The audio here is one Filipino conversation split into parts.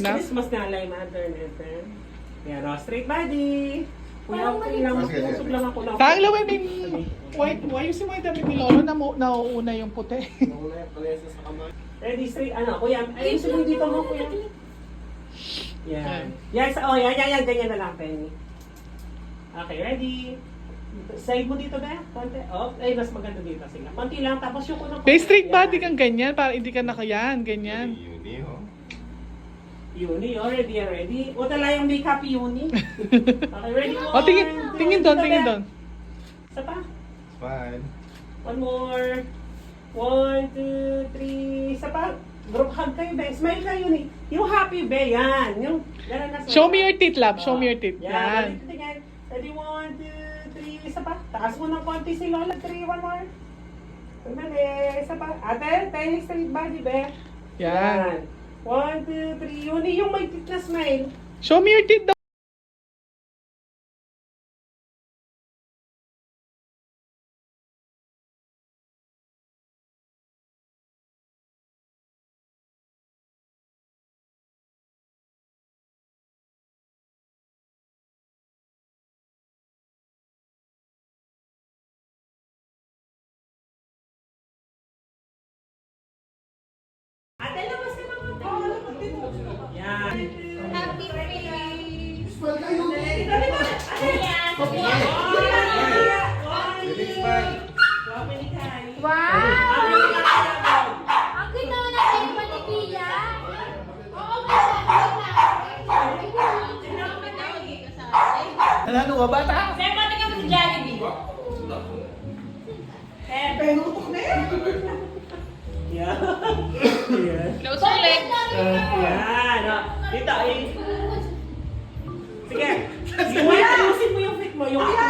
Christmas na alay, mother natin. Yan, straight body. Kuya, ilang pusog lang ako lang. Tang lawin din. Why yung si Moy damit ni Lolo na nauuna yung puti? Ready, straight, kuya. Ayun, sumunod dito mo, kuya. Yan. Yan, ganyan na lang, Penny. Okay, ready? Side mo dito, ba? Konti. Oh, ay, mas maganda dito. Sige, konti lang, tapos yung kunang... May straight body kang ganyan, para hindi ka nakayan, ganyan. Uni, ready? O tala yung makeup, Uni. Okay, ready? O, tingin doon. Isa pa? Fine. One more. 1, 2, 3. Isa pa? Group hug kayo, be. Smile kayo, Uni. Yung happy, be. Yan. Yung, gano'n na. Show me your teeth, love. Show me your teeth. Yan. Yan. Ready? 1, 2, 3. Isa pa? Taas mo ng konti si Lola. 3, one more. Tumali. Isa pa? Ate, tayo straight body, be. Yan. 1, 2, 3. Uni, yung may teeth na smile. Show me your teeth daw. Ate, labas ka naman. Yan. Happy birthday! Wow! Ang ganda na kayo pa ni Pia. Oo, Ano ka, bata? Sir, pati ka mo si Jollibee. Yan. Yan. Nausulit. Yan. Dito, Sige. Ayusin mo yung fit mo. Yung fit mo.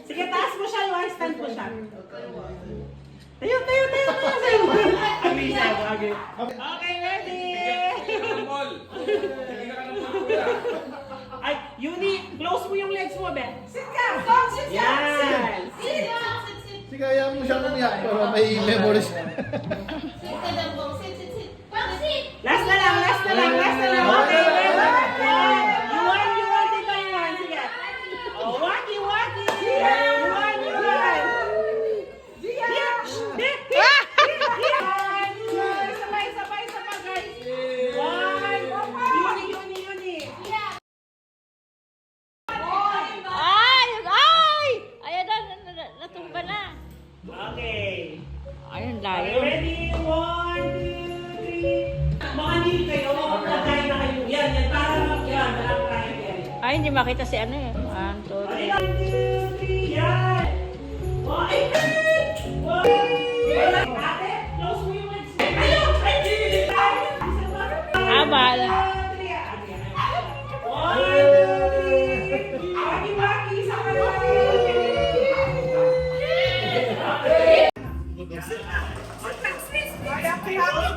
Sige, taas mo siya, Yuan. Stand mo siya. Tayo. Okay, ready? Ay, Yuni, close mo yung legs mo, Ben. Sit ka! Yan! Sige, ayaw mo siyang umiyak para may memories. Last na lang. Okay, ready? Yuan, dito Yuan. Sige. Oh, waki. Yuan. Sabay, guys. Yuni. Ay! Ayan na, natumba na. Okay. Ayun, Okay, ready? 1, 2, 3. Mga hindi kayo, magkakain na kayo. Yan. Parang yan. Ay, hindi makita si ano eh. 1, 2, 1, 2, 3. Yan. Oh, ay! Ate, close mo yung legs. Ayun! Abal. Waki, sa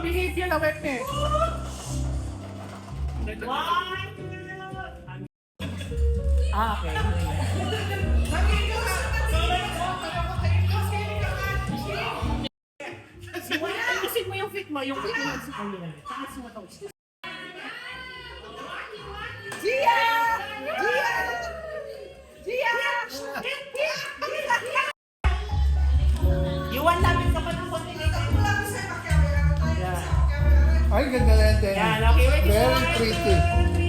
Behavior na wet niya. Okay. Ayusin mo yung fit mo, yung fit mo sa kanila. Taas mo ito. Gia! Yuan, lapit ka pa ng konti. Ay, ganda na yan, Tenny. Yan, okay, ready? Very pretty.